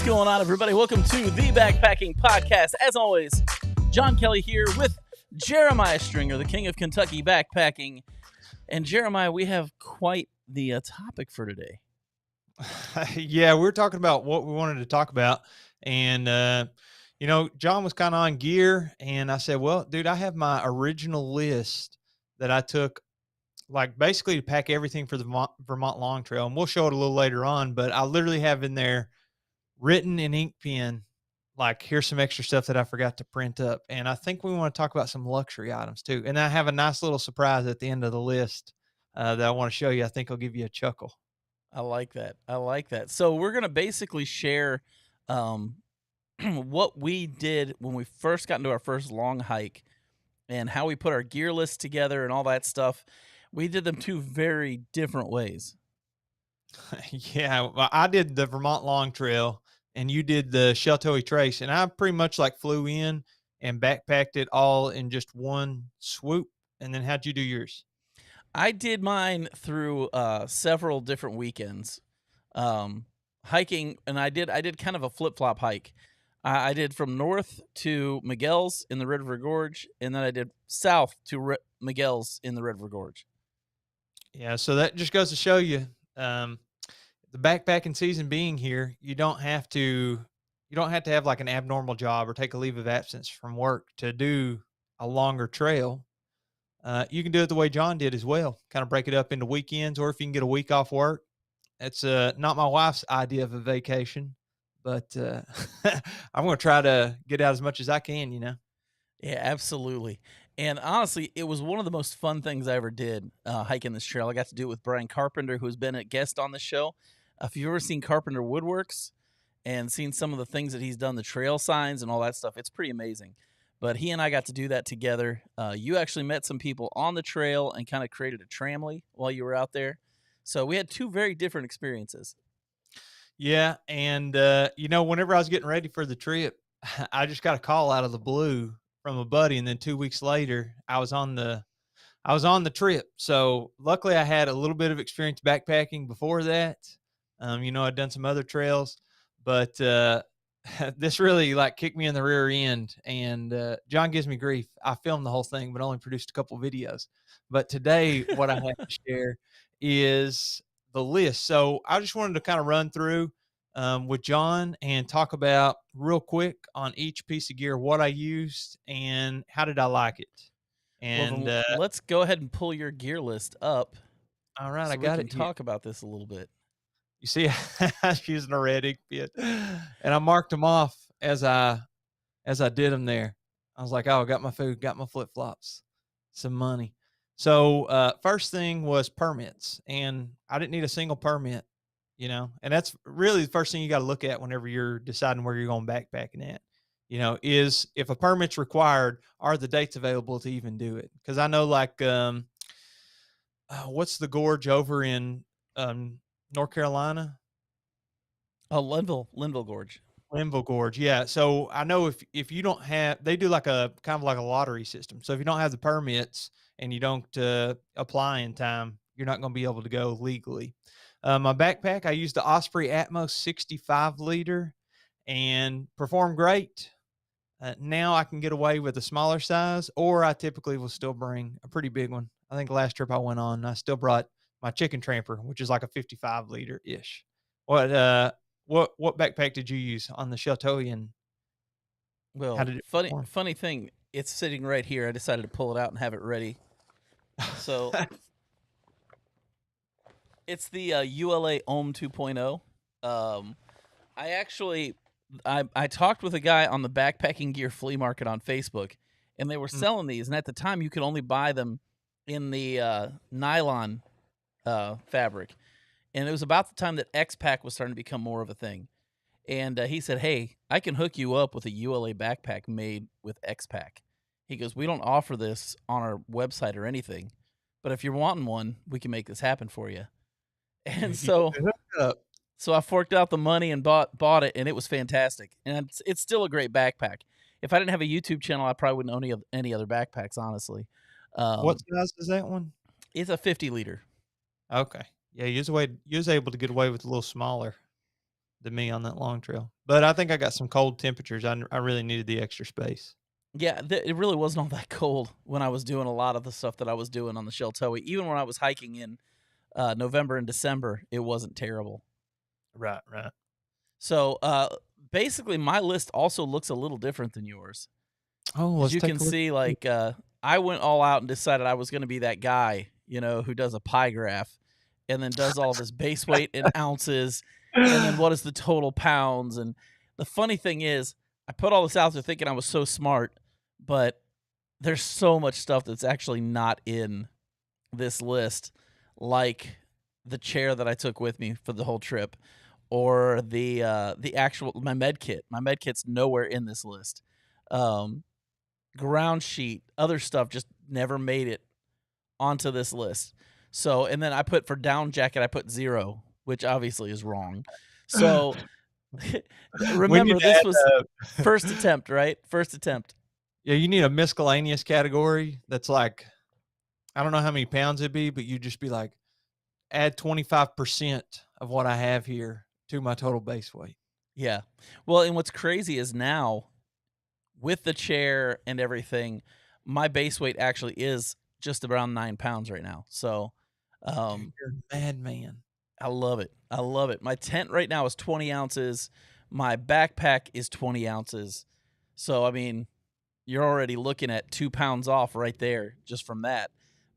What's going on, everybody? Welcome to the Backpacking Podcast. As always, John Kelly here with Jeremiah Stringer, the king of Kentucky backpacking. And Jeremiah, we have quite the topic for today. Yeah, we were talking about what we wanted to talk about. And, John was kind of on gear. And I said, well, dude, I have my original list that I took, like basically to pack everything for the Vermont Long Trail. And we'll show it a little later on. But I literally have in there written in ink pen, like here's some extra stuff that I forgot to print up. And I think we want to talk about some luxury items too. And I have a nice little surprise at the end of the list that I want to show you. I think will give you a chuckle. I like that. So we're going to basically share what we did when we first got into our first long hike and how we put our gear list together and all that stuff. We did them two very different ways. Yeah, well, I did the Vermont Long Trail and you did the Sheltowee Trace, and I pretty much like flew in and backpacked it all in just one swoop. And then how'd you do yours? I did mine through several different weekends, hiking, and I did kind of a flip-flop hike. I did from north to Miguel's in the Red River Gorge, and then I did south to Miguel's in the Red River Gorge. Yeah, so that just goes to show you, the backpacking season being here, you don't have to have like an abnormal job or take a leave of absence from work to do a longer trail. You can do it the way John did as well. Kind of break it up into weekends, or if you can get a week off work. It's not my wife's idea of a vacation, but I'm going to try to get out as much as I can, Yeah, absolutely. And honestly, it was one of the most fun things I ever did, hiking this trail. I got to do it with Brian Carpenter, who's been a guest on the show. If you've ever seen Carpenter Woodworks and seen some of the things that he's done, the trail signs and all that stuff, it's pretty amazing. But he and I got to do that together. You actually met some people on the trail and kind of created a tramily while you were out there. So we had two very different experiences. Yeah, and whenever I was getting ready for the trip, I just got a call out of the blue from a buddy, and then 2 weeks later, I was on the trip. So luckily, I had a little bit of experience backpacking before that. I'd done some other trails, but this really like kicked me in the rear end. And John gives me grief. I filmed the whole thing, but only produced a couple videos. But today, what I have to share is the list. So I just wanted to kind of run through with John and talk about real quick on each piece of gear what I used and how did I like it. And well, let's go ahead and pull your gear list up. All right, so I got we can it. Here. Talk about this a little bit. You see, I was using a red ink pen, and I marked them off as I did them there. I was like, oh, I got my food, got my flip flops, some money. So first thing was permits, and I didn't need a single permit, and that's really the first thing you got to look at whenever you're deciding where you're going backpacking at. Is if a permit's required, are the dates available to even do it? Because I know, like, what's the gorge over in North Carolina? Oh, Linville Gorge. Linville Gorge, yeah. So I know if you don't have, they do like a kind of like a lottery system. So if you don't have the permits and you don't apply in time, you're not going to be able to go legally. My backpack, I used the Osprey Atmos 65 liter and performed great. Now I can get away with a smaller size, or I typically will still bring a pretty big one. I think the last trip I went on, I still brought my Chicken Tramper, which is like a 55 liter ish. What backpack did you use on the Sheltowee? And well, how did it funny thing, it's sitting right here. I decided to pull it out and have it ready. So it's the ULA Ohm 2.0. I talked with a guy on the backpacking gear flea market on Facebook, and they were selling these. And at the time, you could only buy them in the nylon fabric. And it was about the time that X-Pack was starting to become more of a thing. And he said, hey, I can hook you up with a ULA backpack made with X-Pack. He goes, we don't offer this on our website or anything, but if you're wanting one, we can make this happen for you. And so I forked out the money and bought it, and it was fantastic. And it's still a great backpack. If I didn't have a YouTube channel, I probably wouldn't own any other backpacks, honestly. What size is that one? It's a 50 liter. Okay. Yeah, you was able to get away with a little smaller. than me on that long trail. But I think I got some cold temperatures. I really needed the extra space. Yeah, it really wasn't all that cold when I was doing a lot of the stuff that I was doing on the Sheltowee. Even when I was hiking in November and December, it wasn't terrible. Right, right. So basically, my list also looks a little different than yours. Oh, As let's you can take a look. see, like I went all out and decided I was going to be that guy, who does a pie graph and then does all of his base weight in ounces, and then what is the total pounds. And the funny thing is, I put all this out there thinking I was so smart, but there's so much stuff that's actually not in this list, like the chair that I took with me for the whole trip, or the actual my med kit. My med kit's nowhere in this list. Um, Ground sheet, other stuff just never made it onto this list. So, and then I put for down jacket, I put 0, which obviously is wrong. So, We need remember to this was add, first attempt, right? First attempt. yeah, you need a miscellaneous category that's like, I don't know how many pounds it'd be, but you just be like, add 25% of what I have here to my total base weight. Yeah. Well, and what's crazy is now with the chair and everything, my base weight actually is just around 9 pounds right now. So, Dude, you're a madman. I love it. I love it. My tent right now is 20 ounces. My backpack is 20 ounces. So, I mean, you're already looking at 2 pounds off right there just from that.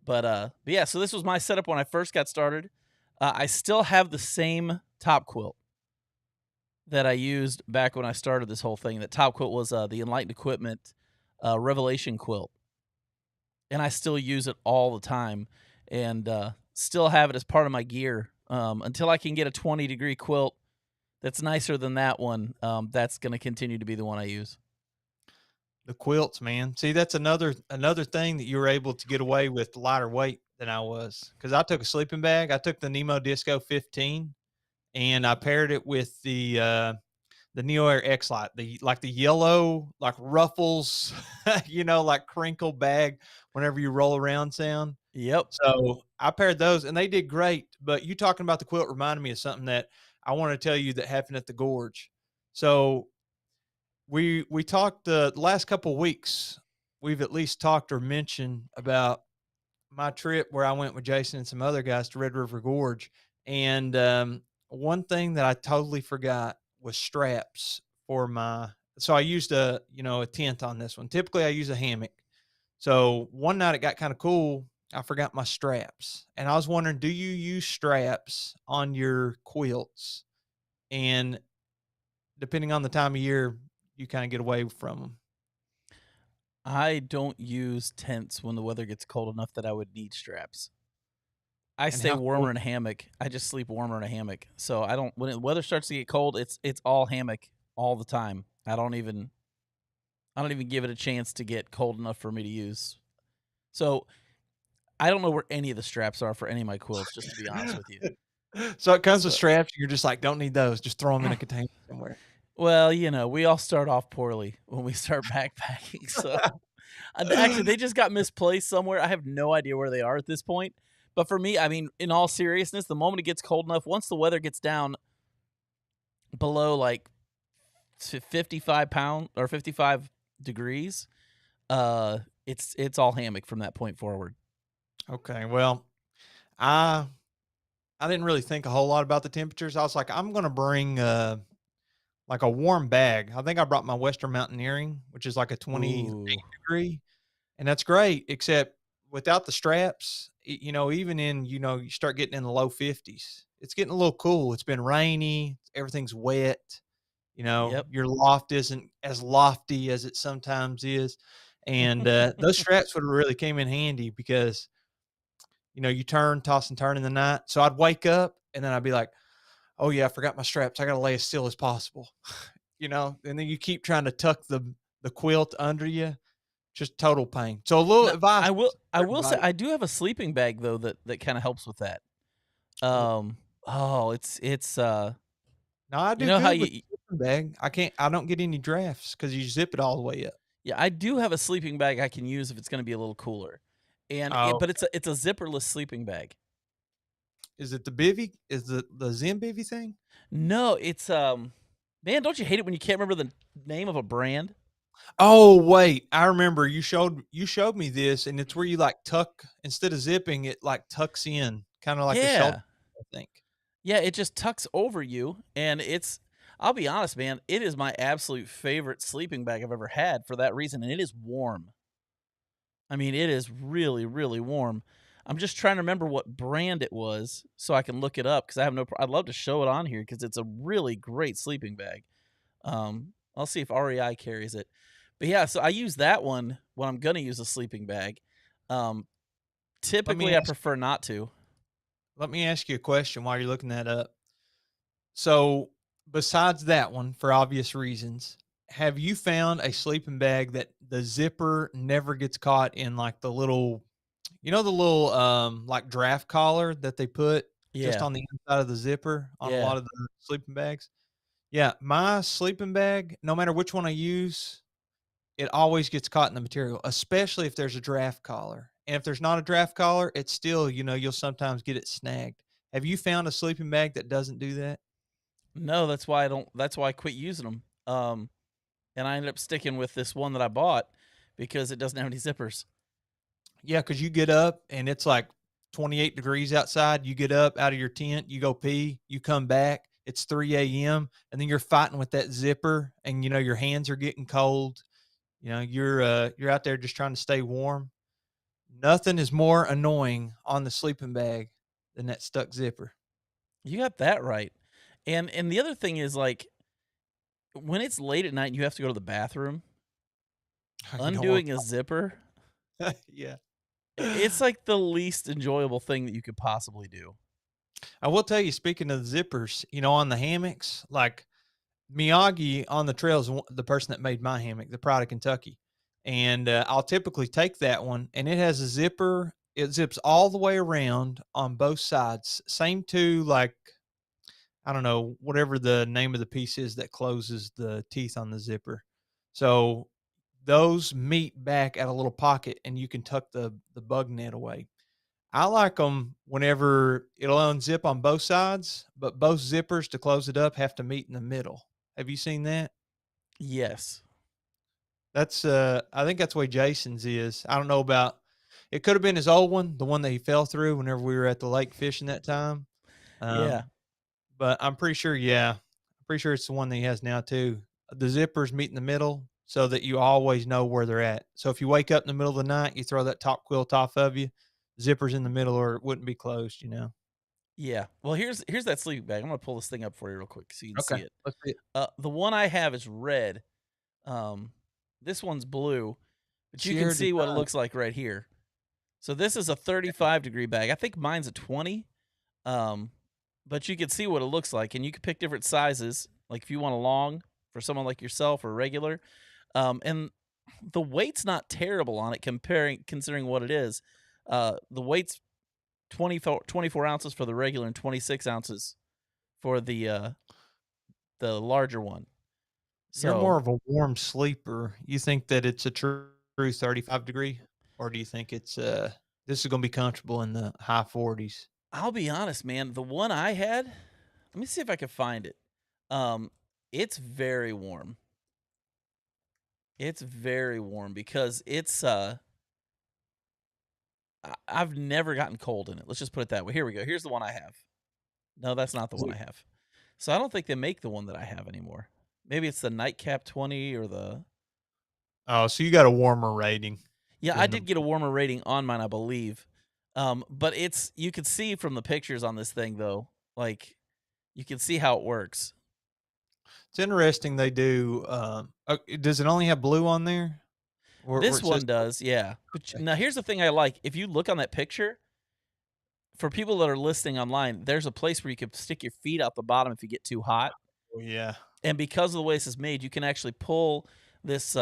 But yeah, so this was my setup when I first got started. I still have the same top quilt that I used back when I started this whole thing. That top quilt was the Enlightened Equipment Revelation quilt, and I still use it all the time, and still have it as part of my gear until I can get a 20-degree quilt that's nicer than that one. That's going to continue to be the one I use. The quilts, man. See, that's another thing that you were able to get away with lighter weight than I was. Because I took a sleeping bag. I took the Nemo Disco 15 and I paired it with the Neo Air X Lite, the yellow, like ruffles, like crinkle bag whenever you roll around sound. Yep. So I paired those and they did great. But you talking about the quilt reminded me of something that I want to tell you that happened at the gorge. So we talked the last couple weeks. We've at least talked or mentioned about my trip where I went with Jason and some other guys to Red River Gorge. And one thing that I totally forgot was straps for my. So I used a tent on this one. Typically, I use a hammock. So one night it got kind of cool. I forgot my straps, and I was wondering, do you use straps on your quilts? And depending on the time of year, you kind of get away from them. I don't use tents when the weather gets cold enough that I would need straps. I And stay how warmer cold? in a hammock. I just sleep warmer in a hammock. So I don't when the weather starts to get cold, it's all hammock all the time. I don't even give it a chance to get cold enough for me to use. So I don't know where any of the straps are for any of my quilts, just to be honest with you. So it comes with So straps. You're just like, don't need those. Just throw them in a container somewhere. well, we all start off poorly when we start backpacking. So actually, they just got misplaced somewhere. I have no idea where they are at this point. But for me, I mean, in all seriousness, the moment it gets cold enough, once the weather gets down below like to 55 pound or 55 degrees, it's all hammock from that point forward. Okay. Well, I I didn't really think a whole lot about the temperatures. I was like, I'm gonna bring like a warm bag. I think I brought my Western Mountaineering, which is like a 28 Ooh. degree, and that's great. Except without the straps, even in you start getting in the low 50s. It's getting a little cool. It's been rainy. Everything's wet. Yep. Your loft isn't as lofty as it sometimes is, and those straps would have really came in handy because you turn, toss and turn in the night. So I'd wake up and then I'd be like, oh yeah, I forgot my straps. I got to lay as still as possible, and then you keep trying to tuck the quilt under you. Just total pain. So a little No, advice I for will say everybody. I do have a sleeping bag though that kind of helps with that. Oh, it's No, I you do know how good with you the sleeping bag. I don't get any drafts because you zip it all the way up. yeah, I do have a sleeping bag I can use if it's going to be a little cooler. Oh, But it's a zipperless sleeping bag. Is it the bivy? Is the Zen bivy thing? No, it's man, don't you hate it when you can't remember the name of a brand? Oh, wait, I remember you showed me this, and it's where you, like, tuck instead of zipping, it, like, tucks in, kinda like a shoulder, Yeah. I think. Yeah, it just tucks over you, and I'll be honest, man, it is my absolute favorite sleeping bag I've ever had for that reason, and it is warm. I mean, it is really, really warm. I'm just trying to remember what brand it was so I can look it up because I have no I'd love to show it on here because it's a really great sleeping bag. I'll see if REI carries it. But yeah, so I use that one when I'm gonna use a sleeping bag. Um, Let me typically, I ask prefer not to. let me ask you a question while you're looking that up. So, besides that one, for obvious reasons, have you found a sleeping bag that the zipper never gets caught in, like, the little the little, like, draft collar that they put just Yeah, on the inside of the zipper on a yeah. lot of the sleeping bags? Yeah, my sleeping bag, no matter which one I use, it always gets caught in the material, especially if there's a draft collar. And if there's not a draft collar, it's still, you'll sometimes get it snagged. Have you found a sleeping bag that doesn't do that? No, that's why I don't. That's why I quit using them. And I ended up sticking with this one that I bought because it doesn't have any zippers. Yeah, because you get up and it's like 28 degrees outside. You get up out of your tent, you go pee, you come back, it's 3 a.m., and then you're fighting with that zipper, and your hands are getting cold. You're out there just trying to stay warm. Nothing is more annoying on the sleeping bag than that stuck zipper. You got that right. And the other thing is like when it's late at night and you have to go to the bathroom, You don't want undoing a zipper, yeah. it's like the least enjoyable thing that you could possibly do. I will tell you, speaking of zippers, on the hammocks, like Miyagi on the trail is the person that made my hammock, the Pride of Kentucky. And I'll typically take that one, and it has a zipper. It zips all the way around on both sides. Same to, like, I don't know, whatever the name of the piece is that closes the teeth on the zipper. So those meet back at a little pocket, and you can tuck the bug net away. I like them whenever it'll unzip on both sides, but both zippers to close it up have to meet in the middle. Have you seen that? Yes. That's I think that's the way Jason's is. I don't know about it could have been his old one, the one that he fell through whenever we were at the lake fishing that time. Yeah. Um, but I'm pretty sure, yeah, I'm pretty sure it's the one that he has now too. The zippers meet in the middle so that you always know where they're at. So if you wake up in the middle of the night, you throw that top quilt off of you, zippers in the middle, or it wouldn't be closed. Yeah. Well, here's that sleeping bag. I'm gonna pull this thing up for you real quick so you can Okay, see it. let's see it. The one I have is red. Um, this one's blue, but you can Sheer see what it design. looks like right here. So this is a 35-degree bag. I think mine's a 20. Um, but you can see what it looks like, and you can pick different sizes. Like if you want a long for someone like yourself or regular. And the weight's not terrible on it considering what it is. The weight's 24 ounces for the regular and 26 ounces for the larger one. You're So more of a warm sleeper. You think that it's a true 35 degree, or do you think it's this is going to be comfortable in the high 40s? I'll be honest, man. The one I had, let me see if I can find it. Um, it's very warm. It's very warm because I've never gotten cold in it. Let's just put it that way. Here we go. Here's the one I have. No, that's not the Is one I it- have. So I don't think they make the one that I have anymore. Maybe it's the Nightcap 20 or the Oh, so you got a warmer rating Yeah, I than the did get a warmer rating on mine, I believe. But you can see from the pictures on this thing though, like you can see how it works. It's interesting they do does it only have blue on there? Where This it says one does, yeah. But okay. now here's the thing I like. If you look on that picture, for people that are listening online, there's a place where you can stick your feet out the bottom if you get too hot. Oh, yeah. And because of the way this is made, you can actually pull this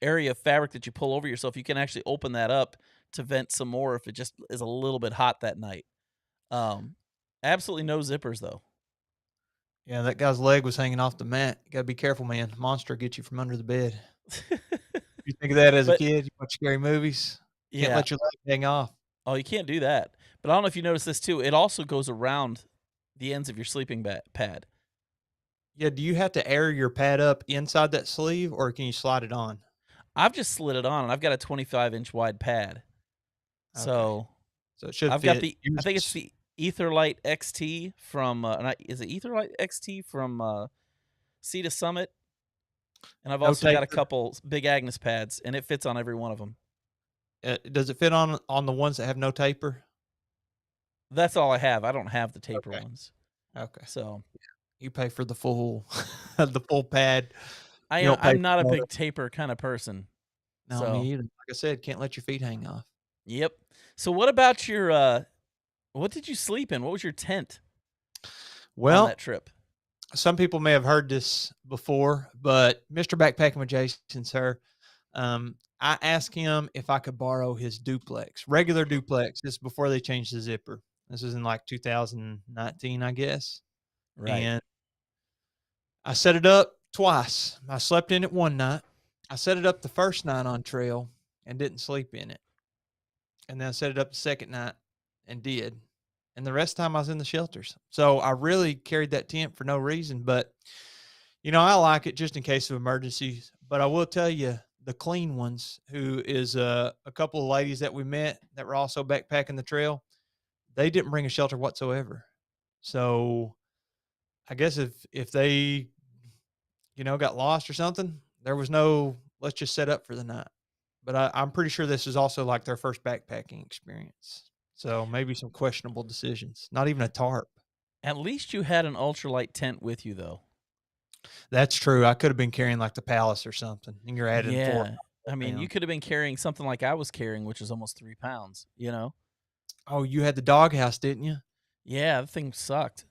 area of fabric that you pull over yourself. You can actually open that up to vent some more if it just is a little bit hot that night. Um, absolutely no zippers though. Yeah, that guy's leg was hanging off the mat. You got to be careful, man. Monster get you from under the bed. You think of that as a But kid, you watch scary movies, can't yeah, let your leg hang off. oh, you can't do that. But I don't know if you noticed this too. It also goes around the ends of your sleeping pad. Yeah, do you have to air your pad up inside that sleeve, or can you slide it on? I've just slid it on, and I've got a 25-inch wide pad. Okay, So so it should I've got fit. the I think it's Yours the Etherlight XT from is it Etherlight XT from Sea to Summit? And I've no also got a taper. couple Big Agnes pads, and it fits on every one of them. Does it fit on the ones that have no taper? That's all I have. I don't have the taper Okay, ones. okay. So You pay for the full the full pad. You don't pay I'm for not a part of. big taper kind of person. No, me So either. Like I said, can't let your feet hang off. yep. So what about your what did you sleep in? What was your tent on that Well, trip? some people may have heard this before, but Mr. Backpacking with Jason, sir, I asked him if I could borrow his duplex, regular duplex. This is before they changed the zipper. This was in like 2019, I guess. Right. And I set it up twice. I slept in it one night. I set it up the first night on trail and didn't sleep in it. And then I set it up the second night and did. And the rest of the time I was in the shelters. So I really carried that tent for no reason. But, I like it just in case of emergencies. But I will tell you, the clean ones, who is a couple of ladies that we met that were also backpacking the trail, they didn't bring a shelter whatsoever. So I guess if they, got lost or something, there was no let's just set up for the night. But I'm pretty sure this is also like their first backpacking experience. So maybe some questionable decisions. Not even a tarp. At least you had an ultralight tent with you though. That's true. I could have been carrying like the Palace or something, and you're adding four Yeah. I mean, you pounds. could have been carrying something like I was carrying, which is almost 3 pounds, you know? Oh, you had the doghouse, didn't you? Yeah, the thing sucked.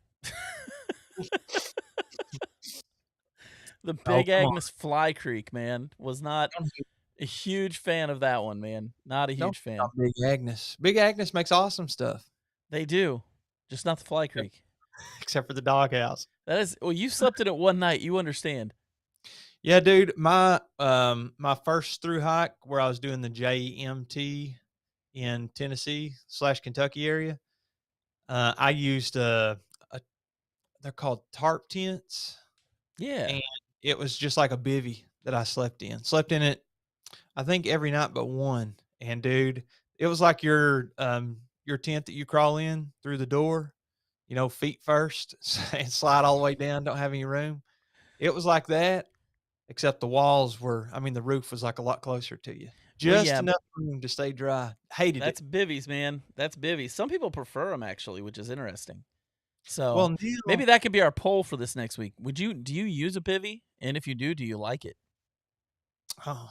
The Oh, Big come on. Agnes Fly Creek, man, was not Don't hate, a huge fan of that one, man. Not a don't huge hate on fan. Big Agnes. Big Agnes makes awesome stuff, They do, just not the Fly except, Creek. except for the doghouse. That is well, you slept in it one night, you understand. Yeah, dude. My first through hike where I was doing the JMT in Tennessee / Kentucky area, I used a they're called tarp tents, Yeah. and it was just like a bivy that I slept in. Slept in it, I think every night but one. And dude, it was like your tent that you crawl in through the door, feet first and slide all the way down. Don't have any room. It was like that, except the walls were. I mean, the roof was like a lot closer to you. Well, Just yeah, enough room to stay dry. Hated it. that's bivvies, man. That's bivvies. Some people prefer them actually, which is interesting. So, Well, maybe now, that could be our poll for this next week. Do you use a bivvy? And if you do you like it? oh,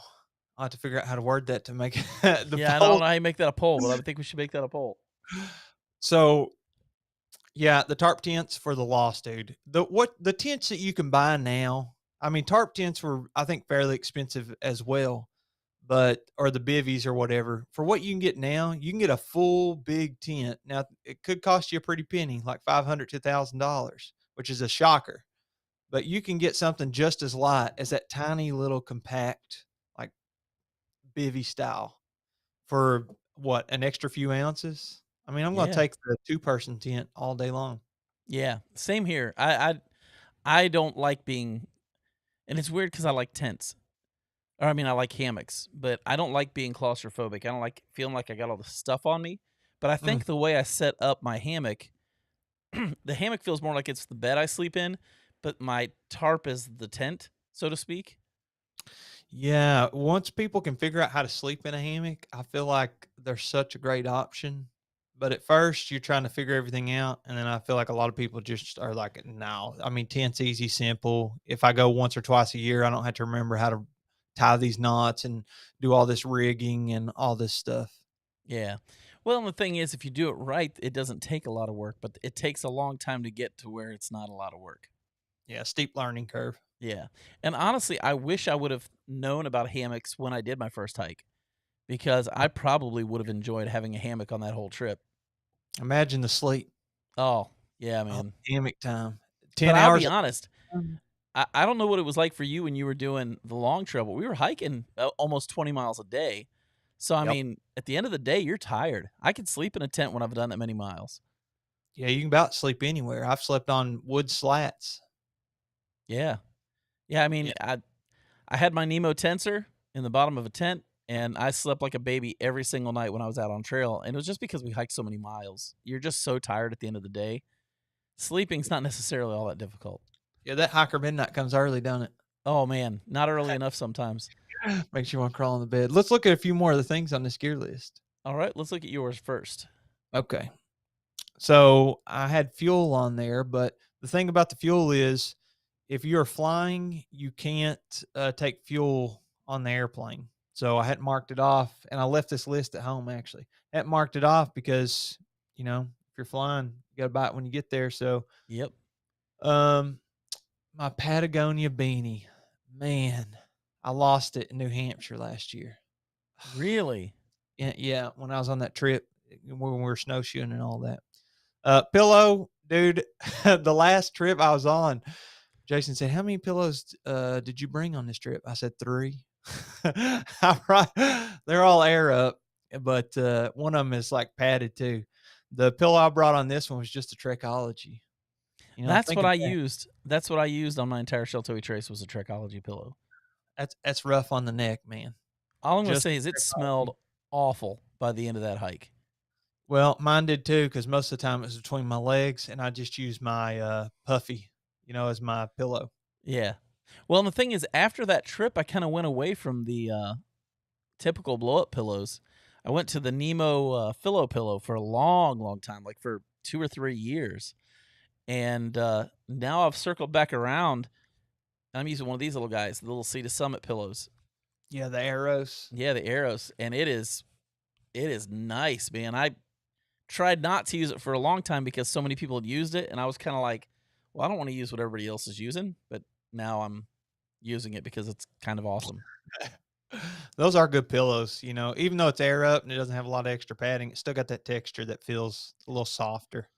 I'll have to figure out how to word that to make the Yeah, and I don't poll. know how you make that a poll, but I think we should make that a poll. So yeah, the tarp tents for the lost, dude. The tents that you can buy now, I mean, tarp tents were, I think, fairly expensive as well, but or the bivvies or whatever. For what you can get now, you can get a full big tent. Now it could cost you a pretty penny, like $500 to $1,000, which is a shocker. But you can get something just as light as that tiny little compact, like bivvy style, for what, an extra few ounces. I mean, I'm going to Yeah. take the 2-person tent all day long. Yeah, same here. I don't like being, and it's weird because I like tents. Or I mean, I like hammocks, but I don't like being claustrophobic. I don't like feeling like I got all the stuff on me. But I Mm. think the way I set up my hammock, the hammock feels more like it's the bed I sleep in, but my tarp is the tent, so to speak. Yeah, once people can figure out how to sleep in a hammock, I feel like they're such a great option. But at first, you're trying to figure everything out, and then I feel like a lot of people just are like, "No, I mean, tent's easy, simple. If I go once or twice a year, I don't have to remember how to tie these knots and do all this rigging and all this stuff." Yeah. Well, and the thing is, if you do it right, it doesn't take a lot of work, but it takes a long time to get to where it's not a lot of work. Yeah, steep learning curve. Yeah. And honestly, I wish I would have known about hammocks when I did my first hike because I probably would have enjoyed having a hammock on that whole trip. Imagine the sleep. Oh, yeah, Oh, man. hammock time. But 10 I'll be hours. honest, I don't know what it was like for you when you were doing the long trail, but we were hiking almost 20 miles a day. So, I Yep. mean, at the end of the day, you're tired. I could sleep in a tent when I've done that many miles. Yeah, you can about sleep anywhere. I've slept on wood slats. Yeah. Yeah, I mean, Yeah. I had my Nemo tensor in the bottom of a tent, and I slept like a baby every single night when I was out on trail, and it was just because we hiked so many miles. You're just so tired at the end of the day. Sleeping's not necessarily all that difficult. Yeah, that hiker midnight comes early, don't it? Oh, man, not early enough sometimes. Makes you want to crawl in the bed. Let's look at a few more of the things on this gear list. All right, let's look at yours first. Okay. So I had fuel on there, but the thing about the fuel is if you're flying, you can't take fuel on the airplane. So I hadn't marked it off, and I left this list at home actually. I hadn't marked it off because, if you're flying, you got to buy it when you get there. So, Yep. um, my Patagonia beanie, man, I lost it in New Hampshire last year. Really? Yeah, when I was on that trip, when we were snowshoeing and all that. Pillow, dude, the last trip I was on, Jason said, "How many pillows did you bring on this trip?" I said, 3. They're all air up, but one of them is like padded too. The pillow I brought on this one was just a Trekology. That's what Thinking I back, used. That's what I used on my entire Sheltoe Trace was a Trekology pillow. that's rough on the neck, man. All I'm gonna Just say is it Trekology. smelled awful by the end of that hike. Well, mine did too, because most of the time it was between my legs, and I just used my puffy, as my pillow. Yeah. Well, and the thing is, after that trip, I kind of went away from the typical blow up pillows. I went to the Nemo Philo pillow for a long, long time, like for 2 or 3 years. And now I've circled back around. I'm using one of these little guys, the little Sea to Summit pillows. Yeah, the arrows. Yeah, the Arrows, and it is nice, man. I tried not to use it for a long time because so many people had used it, and I was kind of like, well, I don't want to use what everybody else is using, but now I'm using it because it's kind of awesome. Those are good pillows, even though it's air up and it doesn't have a lot of extra padding, it still got that texture that feels a little softer.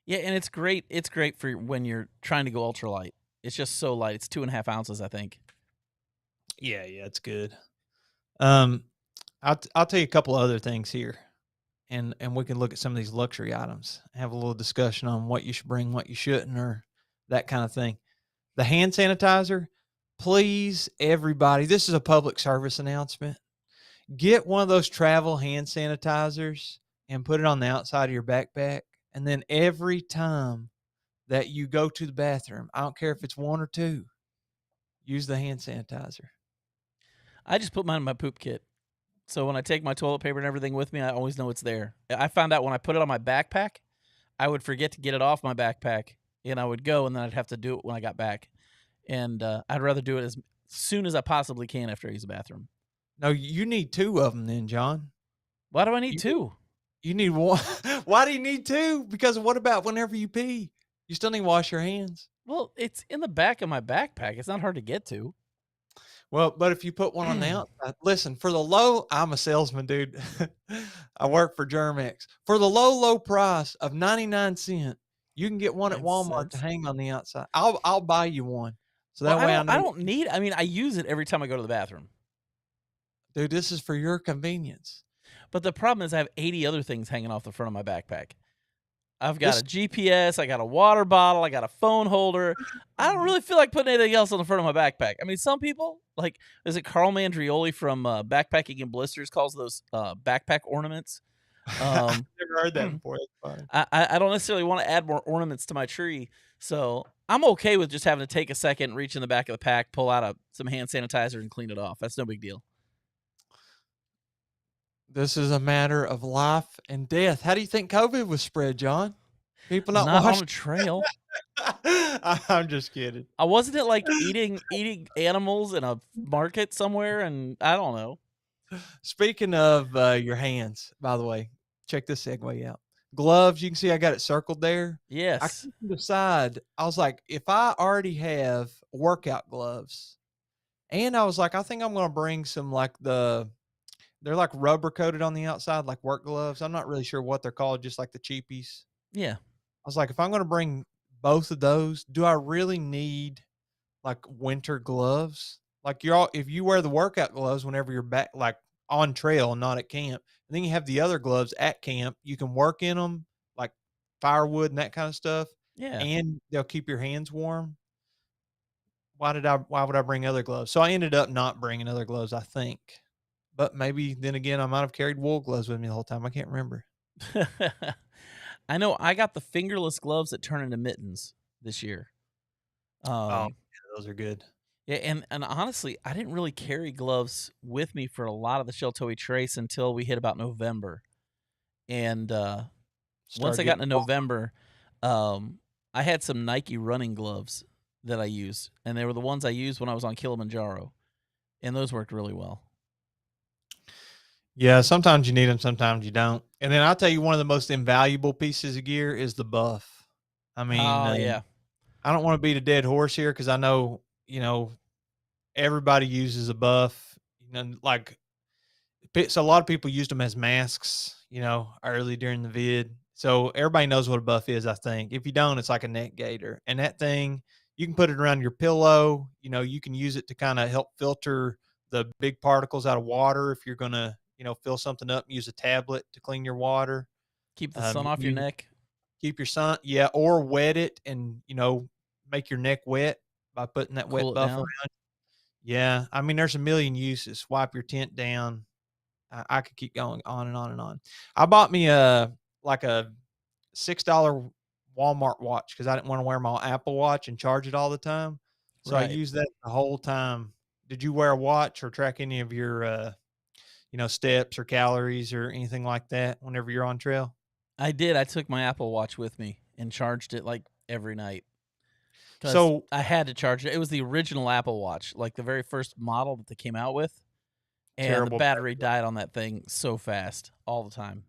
Yeah, and it's great. It's great for when you're trying to go ultralight. It's just so light. It's 2.5 ounces, I think. Yeah, it's good. Um, I'll tell you a couple of other things here, and we can look at some of these luxury items, have a little discussion on what you should bring, what you shouldn't, or that kind of thing. The hand sanitizer, please, everybody. This is a public service announcement. Get one of those travel hand sanitizers and put it on the outside of your backpack. And then every time that you go to the bathroom, I don't care if it's 1 or 2, use the hand sanitizer. I just put mine in my poop kit. So when I take my toilet paper and everything with me, I always know it's there. I found out when I put it on my backpack, I would forget to get it off my backpack, and I would go, and then I'd have to do it when I got back. And I'd rather do it as soon as I possibly can after I use the bathroom. No, you need 2 of them then, John. Why do I need You, two? you need one. Why do you need 2? Because what about whenever you pee? You still need to wash your hands. Well, it's in the back of my backpack. It's not hard to get to. Well, but if you put one on the outside, listen, for the low, I'm a salesman, dude. I work for Germex. For the low price of 99 cents, you can get one at 9 Walmart to cents. hang on the outside. I'll buy you one. So Well, that way I I know, don't need. I mean, I use it every time I go to the bathroom. dude, this is for your convenience. But the problem is, I have 80 other things hanging off the front of my backpack. I've got This a GPS, I got a water bottle, I got a phone holder. I don't really feel like putting anything else on the front of my backpack. I mean, some people, like, is it Carl Mandrioli from Backpacking and Blisters calls those backpack ornaments? I've Um, never heard that before. That's fine. I don't necessarily want to add more ornaments to my tree, so I'm okay with just having to take a second, reach in the back of the pack, pull out some hand sanitizer, and clean it off. That's no big deal. This is a matter of life and death. How do you think COVID was spread, John? People not Not on washing. a trail. I'm just kidding. I wasn't it like eating animals in a market somewhere, and I don't know. Speaking of your hands, by the way, check this segue out. Gloves, you can see I got it circled there. I Yes. couldn't decide. I was like, if I already have workout gloves, and I was like, I think I'm going to bring some they're like rubber coated on the outside, like work gloves. I'm not really sure what they're called, just like the cheapies. Yeah. I was like, if I'm going to bring both of those, do I really need like winter gloves? Like if you wear the workout gloves whenever you're back, like on trail, not at camp. And then you have the other gloves at camp. You can work in them like firewood and that kind of stuff, Yeah. and they'll keep your hands warm. Why would I bring other gloves? So I ended up not bringing other gloves, I think. But maybe then again, I might have carried wool gloves with me the whole time. I can't remember. I know I got the fingerless gloves that turn into mittens this year. Oh, Um, yeah, those are good. yeah, and honestly, I didn't really carry gloves with me for a lot of the Sheltoe Trace until we hit about November. And once Start I got getting into November, um, I had some Nike running gloves that I used, and they were the ones I used when I was on Kilimanjaro, and those worked really well. Yeah, sometimes you need them, sometimes you don't. And then I'll tell you one of the most invaluable pieces of gear is the buff. I mean, Oh yeah, I don't want to beat a dead horse here because I know, everybody uses a buff. Like so a lot of people used them as masks, early during the vid. So everybody knows what a buff is, I think. If you don't, it's like a neck gaiter. And that thing, you can put it around your pillow. You can use it to kind of help filter the big particles out of water if you're going to, fill something up, use a tablet to clean your water. keep the sun You can off your use it, neck. keep your sun, yeah, or wet it and, make your neck wet by putting that wet Cool it buff down. around. Yeah. I mean, there's a million uses. Wipe your tent down. I could keep going on and on and on. I bought me like a $6 Walmart watch because I didn't want to wear my Apple Watch and charge it all the time. So I Right. used that the whole time. Did you wear a watch or track any of your steps or calories or anything like that whenever you're on trail? I did. I took my Apple Watch with me and charged it like every night because So I had to charge it. It was the original Apple Watch, like the very first model that they came out with, and the terrible. battery died on that thing so fast all the time.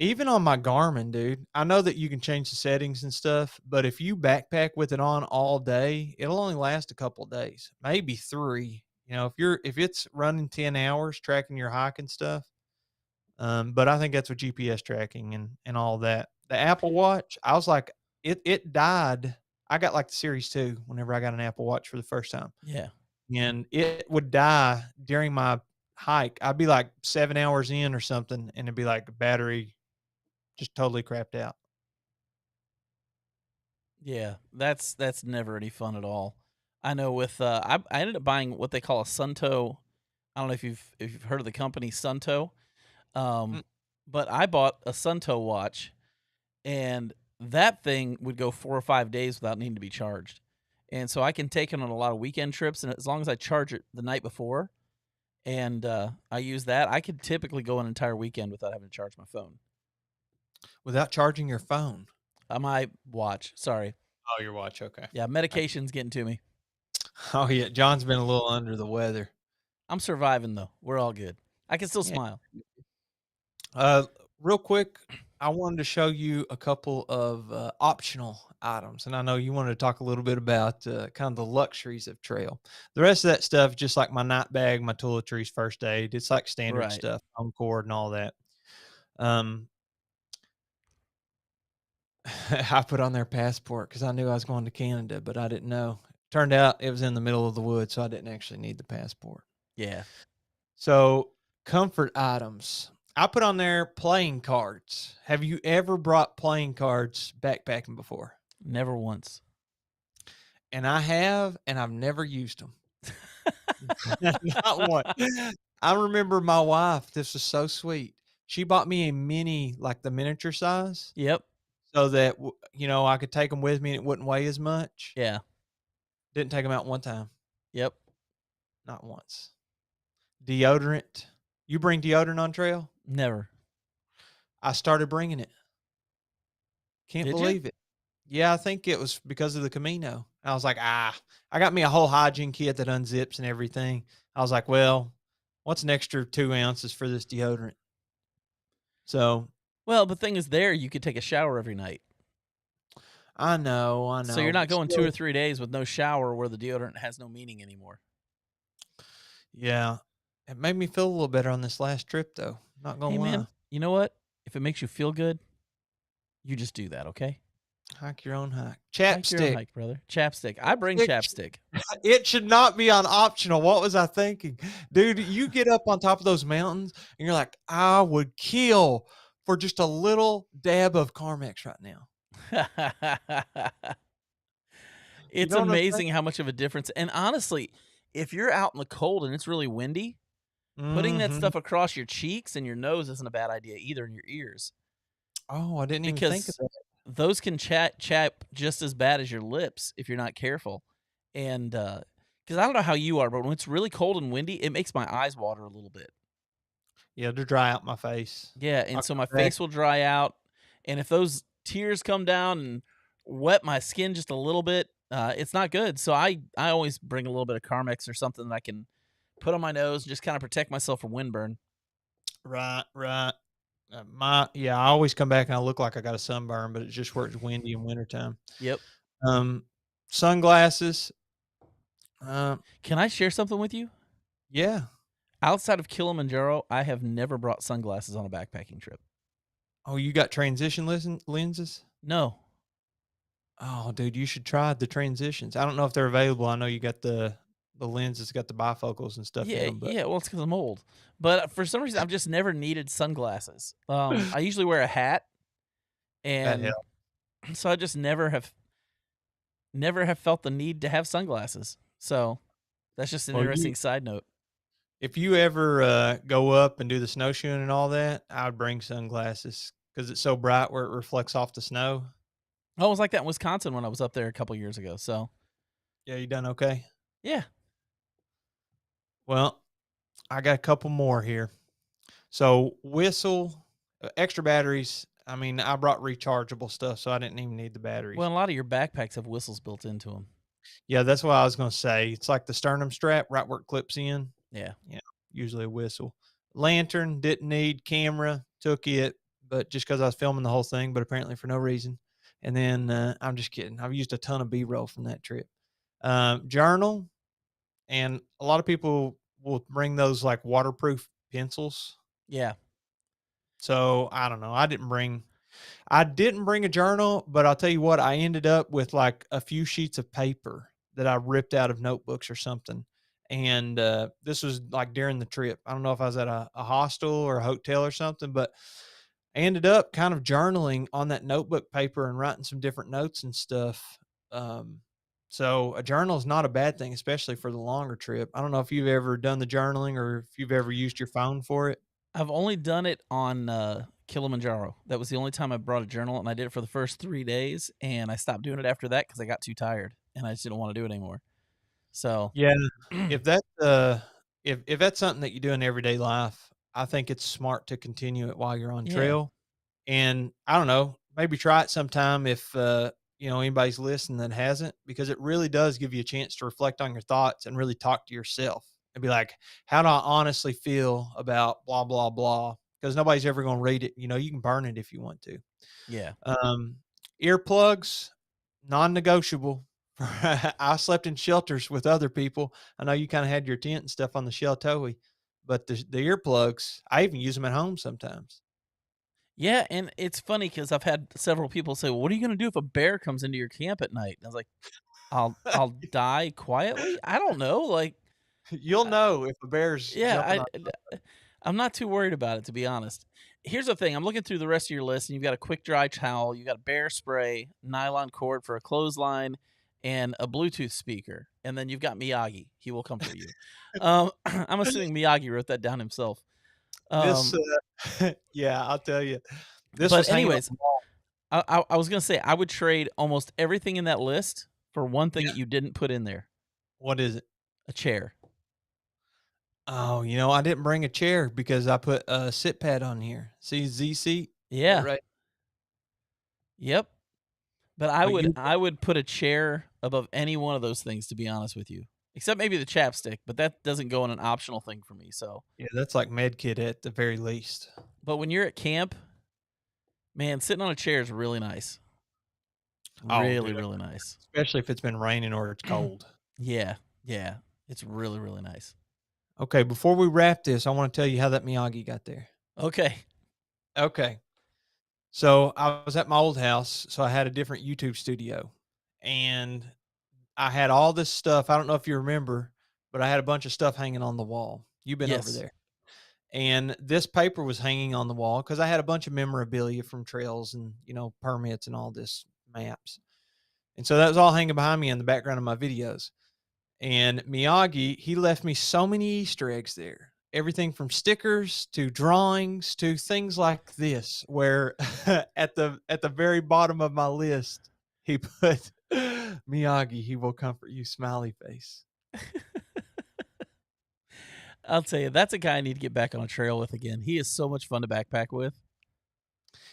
Even on my Garmin, dude, I know that you can change the settings and stuff, but if you backpack with it on all day, it'll only last a couple of days, maybe 3. If it's running 10 hours tracking your hike and stuff. But I think that's with GPS tracking and all that. The Apple Watch, I was like, it died. I got like the Series 2 whenever I got an Apple Watch for the first time. Yeah. And it would die during my hike. I'd be like 7 hours in or something, and it'd be like battery just totally crapped out. Yeah, that's never any fun at all. I know with I ended up buying what they call a Sunto. I don't know if you've heard of the company Sunto. Mm. Um, but I bought a Sunto watch, and that thing would go 4 or 5 days without needing to be charged. And so I can take it on a lot of weekend trips, and as long as I charge it the night before, and I use that, I could typically go an entire weekend without having to charge my phone. Without charging your phone. My watch, sorry. Oh, your watch, okay. Yeah, medication's getting to me. Oh, yeah, John's been a little under the weather. I'm surviving though. We're all good. I can still Yeah. smile. Uh, Real quick, I wanted to show you a couple of optional items, and I know you wanted to talk a little bit about kind of the luxuries of trail. The rest of that stuff, just like my night bag, my toiletries, first aid, it's like standard Right. stuff, home cord and all that. Um, I put on their passport because I knew I was going to Canada, but I didn't know. Turned out it was in the middle of the woods, so I didn't actually need the passport. Yeah. So, comfort items. I put on there playing cards. Have you ever brought playing cards backpacking before? Never once. And I have, and I've never used them. Not one. I remember my wife, this was so sweet. She bought me a mini, like the miniature size, Yep. so that, I could take them with me and it wouldn't weigh as much. Yeah. Didn't take them out one time, Yep. not once. Deodorant. You bring deodorant on trail? Never. I started bringing it. Can't Did you? believe it. Yeah, I think it was because of the Camino. I was like, I got me a whole hygiene kit that unzips and everything. I was like, well, what's an extra 2 ounces for this deodorant? So Well, the thing is, there you could take a shower every night, I know, so you're not but going 2 or still, 3 days with no shower where the deodorant has no meaning anymore. yeah, it made me feel a little better on this last trip, though. Not gonna Hey, lie. man, you know what? If it makes you feel good, you just do that, okay? Hike your own hike. Hike your own Chapstick. hike, brother. Chapstick. I bring Chapstick chapstick. It should not be on optional. What was I thinking? Dude, you get up on top of those mountains and you're like, I would kill for just a little dab of Carmex right now. You It's know what I'm saying? amazing how much of a difference. And honestly, if you're out in the cold and it's really windy, putting that Mhm. stuff across your cheeks and your nose isn't a bad idea either, in your ears, Oh, I didn't even think of because that. those can chap just as bad as your lips if you're not careful. And because I don't know how you are, but when it's really cold and windy, it makes my eyes water a little bit. Yeah, to dry out my face. Yeah, and I'll so come my back. face will dry out, and if those tears come down and wet my skin just a little bit, it's not good. So I always bring a little bit of Carmex or something that I can put on my nose and just kind of protect myself from windburn. Right, right. I always come back and I look like I got a sunburn, but it's just where it's windy in wintertime. Yep. Um, Sunglasses. Can I share something with you? Yeah. Outside of Kilimanjaro, I have never brought sunglasses on a backpacking trip. Oh, you got transition lenses? No. Oh, dude, you should try the transitions. I don't know if they're available. I know you got the lens that's got the bifocals and stuff in Yeah, them, but yeah. Well, it's because I'm old, but for some reason, I've just never needed sunglasses. I usually wear a hat, that and helps. so I just never have felt the need to have sunglasses. So that's just an Well, interesting side note. if you ever go up and do the snowshoeing and all that, I would bring sunglasses because it's so bright where it reflects off the snow. Oh, it was like that in Wisconsin when I was up there a couple years ago. So Yeah, you done okay? yeah, Well, I got a couple more here. So whistle, extra batteries. I mean, I brought rechargeable stuff, so I didn't even need the well, batteries. a lot of your backpacks have whistles built into them. Yeah, that's what I was gonna say. It's like the sternum strap, right where it clips in. Yeah, Yeah, usually a whistle. Lantern, didn't need. Camera, took it, but just because I was filming the whole thing, but apparently for no reason. And then I'm just kidding. I've used a ton of B-roll from that trip. Journal, and a lot of people will bring those like waterproof pencils. yeah, So I don't know. I didn't bring a journal, but I'll tell you what, I ended up with like a few sheets of paper that I ripped out of notebooks or something. And this was like during the trip. I don't know if I was at a hostel or a hotel or something, but I ended up kind of journaling on that notebook paper and writing some different notes and stuff. Um, so a journal is not a bad thing, especially for the longer trip. I don't know if you've ever done the journaling or if you've ever used your phone for it. I've only done it on Kilimanjaro. That was the only time I brought a journal, and I did it for the first 3 days, and I stopped doing it after that because I got too tired and I just didn't want to do it anymore. So Yeah, if that's if that's something that you do in everyday life, I think it's smart to continue it while you're on yeah, trail. And I don't know, maybe try it sometime if anybody's listening that hasn't, because it really does give you a chance to reflect on your thoughts and really talk to yourself and be like, how do I honestly feel about blah blah blah? Because nobody's ever going to read it. You can burn it if you want to. yeah. Um, Earplugs, non-negotiable. I slept in shelters with other people. I know you kind of had your tent and stuff on the Sheltoe, but the earplugs, I even use them at home sometimes. Yeah, and it's funny because I've had several people say, "Well, what are you gonna do if a bear comes into your camp at night?" And I was like, "I'll die quietly." I don't know, like, You'll uh, know if a bear's yeah, jumping on. I'm not too worried about it, to be honest. Here's the thing: I'm looking through the rest of your list, and you've got a quick dry towel, you got a bear spray, nylon cord for a clothesline, and a Bluetooth speaker, and then you've got Miyagi. He will come for you. I'm assuming Miyagi wrote that down himself. This, Um, yeah, I'll tell you, this but was hanging on anyways, the wall. I was gonna say I would trade almost everything in that list for one thing Yeah. that you didn't put in there: What is it? a chair. Oh, I didn't bring a chair because I put a sit pad on here. See Z seat? Put it Yeah. right. Yep. But But you I would put a chair above any one of those things, to be honest with you, except maybe the chapstick, but that doesn't go in an optional thing for me. So, Yeah, that's like med kit at the very least. but when you're at camp, man, sitting on a chair is really nice. Oh, Really, dude, really nice. especially if it's been raining or it's cold. Yeah. Yeah. It's really, really nice. Okay, before we wrap this, I want to tell you how that Miyagi got there. Okay. Okay. So I was at my old house, so I had a different YouTube studio, and I had all this stuff. I don't know if you remember, but I had a bunch of stuff hanging on the wall. You've been over Yes. there. And this paper was hanging on the wall because I had a bunch of memorabilia from trails and, permits and all this maps. And so that was all hanging behind me in the background of my videos. And Miyagi, he left me so many Easter eggs there. Everything from stickers to drawings to things like this, where at the very bottom of my list, he put Miyagi, he will comfort you, smiley face. I'll tell you, that's a guy I need to get back on a trail with again. He is so much fun to backpack with.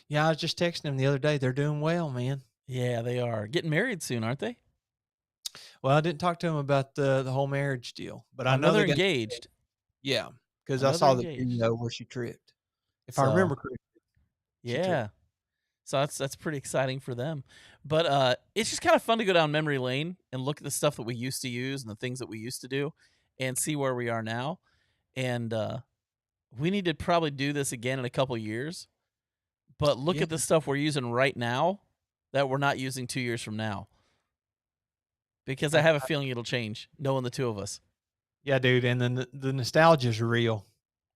Yeah, I was just texting him the other day. They're doing well, man. Yeah, they are getting married soon, aren't they? Well, I didn't talk to him about the whole marriage deal, but I know Another they got, engaged. yeah, because I Another saw the engaged. video where she tripped. If I So remember correctly, she tripped. yeah. So that's pretty exciting for them. But it's just kind of fun to go down memory lane and look at the stuff that we used to use and the things that we used to do and see where we are now. And we need to probably do this again in a couple years. But look Yeah, at the stuff we're using right now that we're not using 2 years from now. Because I I, have a I, feeling it'll change, knowing the two of us. yeah, dude, and then the nostalgia is real.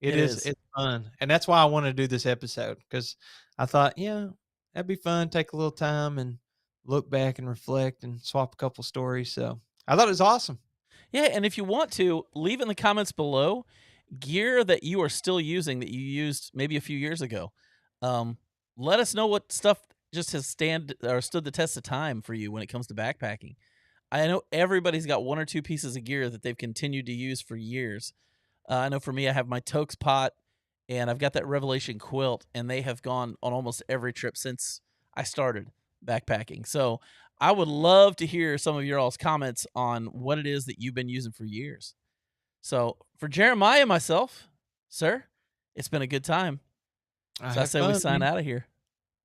It It is. is. It's fun, and that's why I want to do this episode because I thought, yeah, that'd be fun. Take a little time and look back and reflect and swap a couple stories. So I thought it was awesome. Yeah, and if you want to, leave in the comments below gear that you are still using that you used maybe a few years ago. Um, let us know what stuff just has stood the test of time for you when it comes to backpacking. I know everybody's got one or two pieces of gear that they've continued to use for years. I know for me, I have my Tokes pot and I've got that Revelation quilt, and they have gone on almost every trip since I started backpacking. So I would love to hear some of your all's comments on what it is that you've been using for years. So for Jeremiah and myself, sir, it's been a good time. I So I had say we fun, sign man. out of here.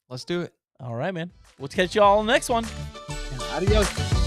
Let's do it. All right, man. We'll catch you all on the next one. And adios.